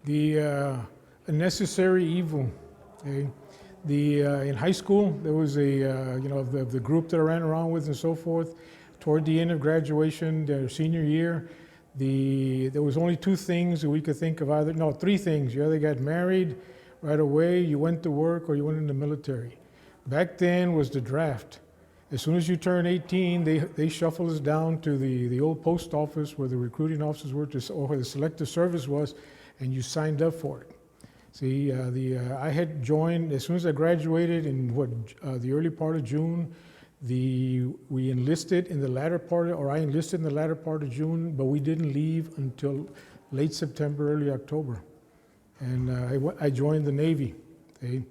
The a necessary evil. Okay? In high school, there was the group that I ran around with and so forth. Toward the end of graduation, their senior year, there was only two things that we could think of. Three things. You either got married right away, you went to work, or you went in the military. Back then was the draft. As soon as you turn 18, they shuffled us down to the old post office where the recruiting officers were, or where the selective service was, and you signed up for it. See, I had joined as soon as I graduated in the early part of June. We enlisted in the latter part, or I enlisted in the latter part of June, but we didn't leave until late September, early October, and I joined the Navy. Okay?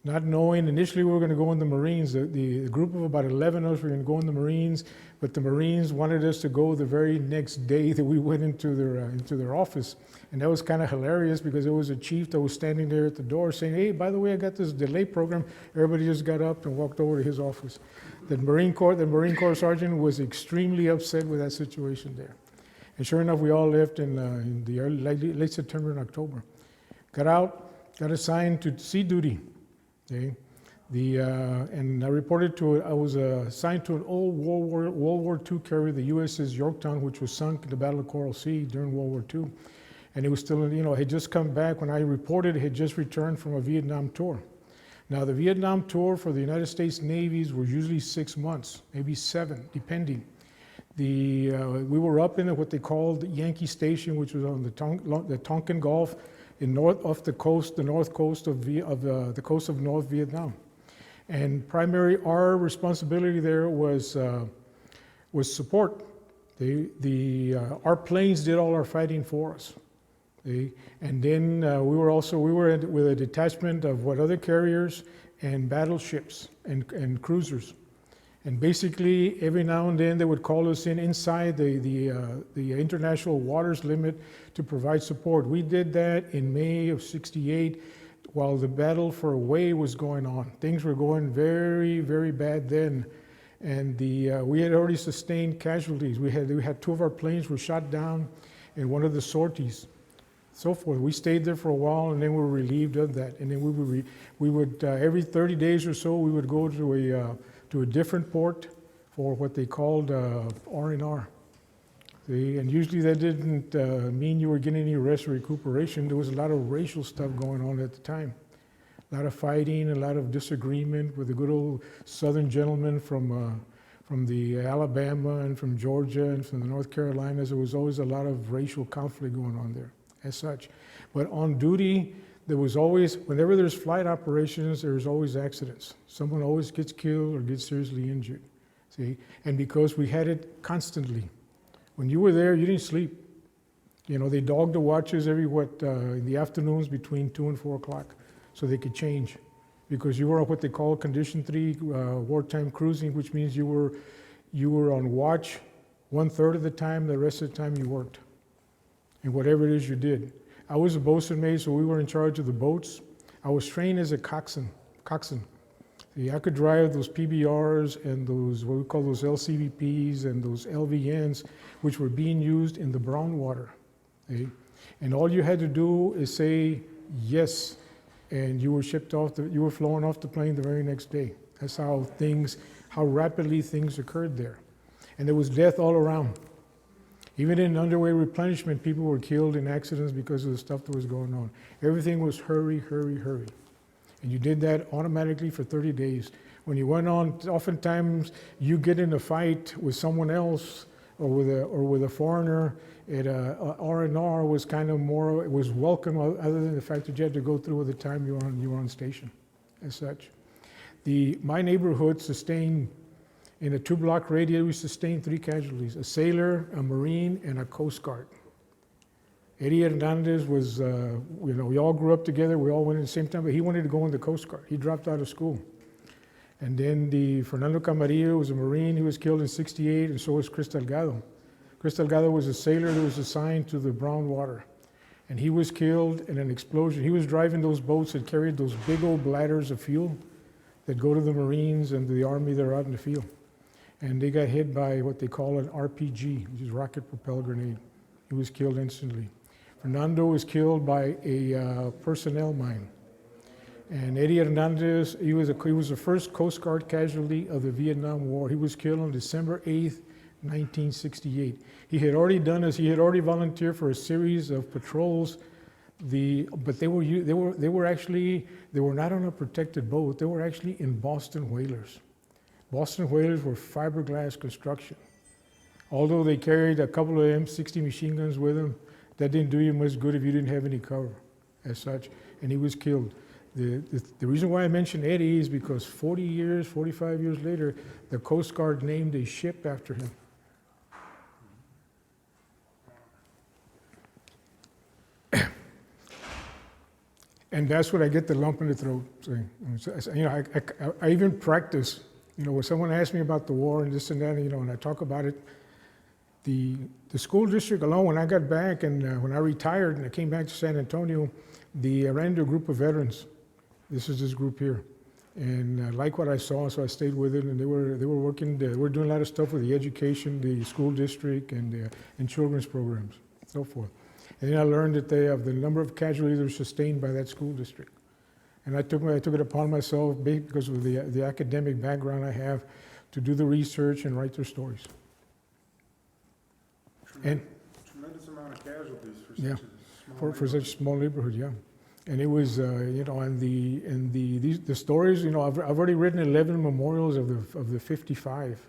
Not knowing, initially we were going to go in the Marines. The group of about 11 of us were going to go in the Marines, but the Marines wanted us to go the very next day that we went into their office. And that was kind of hilarious because there was a chief that was standing there at the door saying, "Hey, by the way, I got this delay program." Everybody just got up and walked over to his office. The Marine Corps sergeant was extremely upset with that situation there. And sure enough, we all left in the late September and October. Got out, got assigned to sea duty. Okay. And I reported to it. I was assigned to an old World War II carrier, the USS Yorktown, which was sunk in the Battle of Coral Sea during World War II. And it was still, it had just come back. When I reported, it had just returned from a Vietnam tour. Now, the Vietnam tour for the United States Navies was usually 6 months, maybe 7, depending. We were up in what they called Yankee Station, which was on the Tonkin Gulf, the north coast of the coast of North Vietnam. And our responsibility there was support. Our planes did all our fighting for us. And then we were with a detachment of other carriers and battleships and cruisers. And basically, every now and then they would call us inside the international waters limit to provide support. We did that in May of '68 while the battle for a way was going on. Things were going very, very bad then. And we had already sustained casualties. We had 2 of our planes were shot down in one of the sorties. So forth. We stayed there for a while, and then we were relieved of that. And then we would every 30 days or so, we would go to a different port for what they called R&R. And usually that didn't mean you were getting any rest or recuperation. There was a lot of racial stuff going on at the time. A lot of fighting, a lot of disagreement with the good old Southern gentlemen from the Alabama and from Georgia and from the North Carolinas. There was always a lot of racial conflict going on there as such. But on duty, there was always, whenever there's flight operations, there's always accidents. Someone always gets killed or gets seriously injured, see? And because we had it constantly. When you were there, you didn't sleep. They dogged the watches in the afternoons between 2 and 4 o'clock so they could change. Because you were on what they call Condition 3 wartime cruising, which means you were on watch 1/3 of the time, the rest of the time you worked. And whatever it is you did. I was a bosun mate, so we were in charge of the boats. I was trained as a coxswain. See, I could drive those PBRs and those, what we call those LCVPs and those LVNs, which were being used in the brown water. Okay? And all you had to do is say yes, and you were you were flown off the plane the very next day. That's how rapidly things occurred there. And there was death all around. Even in underway replenishment, people were killed in accidents because of the stuff that was going on. Everything was hurry, hurry, hurry. And you did that automatically for 30 days. When you went on, oftentimes you get in a fight with someone else or with a foreigner. R&R was kind of more, it was welcome other than the fact that you had to go through at the time you were on station as such. My neighborhood sustained, in a 2-block radius, we sustained 3 casualties, a sailor, a Marine, and a Coast Guard. Eddie Hernandez was, we all grew up together, we all went at the same time, but he wanted to go in the Coast Guard. He dropped out of school. And then Fernando Camarillo was a Marine, he was killed in '68, and so was Chris Delgado. Chris Delgado was a sailor who was assigned to the brown water. And he was killed in an explosion. He was driving those boats that carried those big old bladders of fuel that go to the Marines and to the Army that are out in the field. And they got hit by what they call an RPG, which is rocket propelled grenade. He was killed instantly. Fernando was killed by a personnel mine. And Eddie Hernandez, he was the first Coast Guard casualty of the Vietnam War. He was killed on December 8th, 1968. He had already volunteered for a series of patrols. But they were not on a protected boat. They were actually in Boston whalers. Boston whalers were fiberglass construction. Although they carried a couple of M60 machine guns with them, that didn't do you much good if you didn't have any cover, as such. And he was killed. The reason why I mentioned Eddie is because 45 years later, the Coast Guard named a ship after him. And that's when I get the lump in the throat. So, I even practice. When someone asks me about the war and this and that, and I talk about it, the school district alone, when I got back and when I retired and I came back to San Antonio, I ran into a group of veterans. This is this group here. And I liked what I saw, so I stayed with it. And they were working, they were doing a lot of stuff with the education, the school district, and children's programs, so forth. And then I learned that they have the number of casualties that were sustained by that school district. And I took it upon myself, because of the academic background I have, to do the research and write their stories. Tremendous amount of casualties for such a small neighborhood, yeah. And it was, and the stories, I've already written 11 memorials of the 55,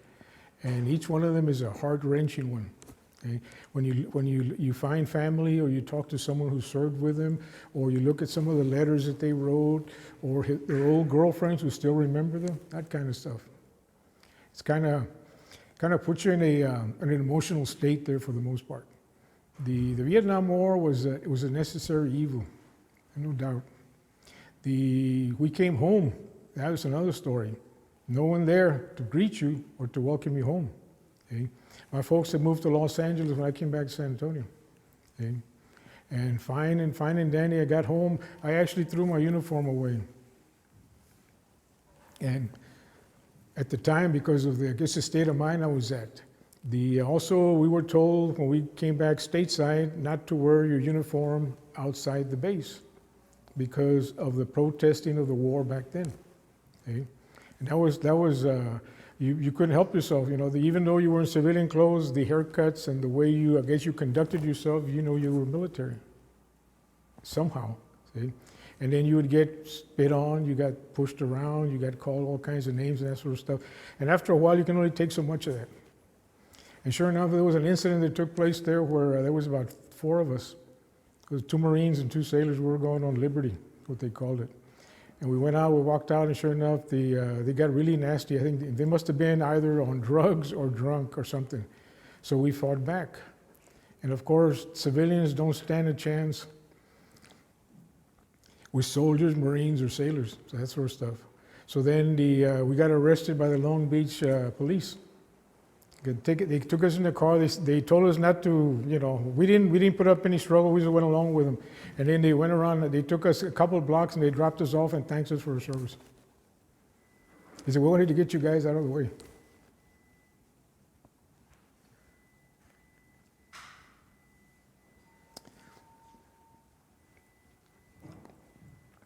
and each one of them is a heart-wrenching one. Okay? When you find family, or you talk to someone who served with them, or you look at some of the letters that they wrote, or their old girlfriends who still remember them, that kind of stuff. It's kind of puts you in an emotional state there for the most part. The Vietnam War was a necessary evil, no doubt. We came home. That was another story. No one there to greet you or to welcome you home. Okay? My folks had moved to Los Angeles when I came back to San Antonio. Okay? And fine and dandy, I got home. I actually threw my uniform away. And at the time, because of the state of mind I was at, also we were told when we came back stateside not to wear your uniform outside the base because of the protesting of the war back then. Okay? And that was you couldn't help yourself. Even though you were in civilian clothes, the haircuts and the way you conducted yourself, you were military somehow. See? And then you would get spit on, you got pushed around, you got called all kinds of names and that sort of stuff. And after a while, you can only take so much of that. And sure enough, there was an incident that took place there where there was about 4 of us. It was 2 Marines and 2 sailors. We were going on liberty, what they called it. And we walked out, and sure enough, they got really nasty. I think they must have been either on drugs or drunk or something. So we fought back. And of course, civilians don't stand a chance with soldiers, Marines, or sailors, so that sort of stuff. So then we got arrested by the Long Beach police. They took us in the car. They told us not to, we didn't put up any struggle. We just went along with them. And then they went around. They took us a couple of blocks and they dropped us off and thanked us for our service. He said, "We wanted to get you guys out of the way."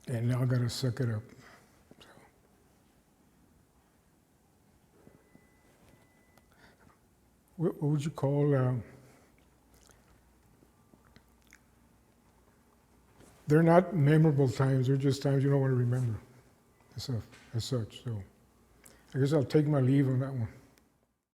And now I gotta suck it up. What would you call, they're not memorable times, they're just times you don't want to remember as such. So I guess I'll take my leave on that one.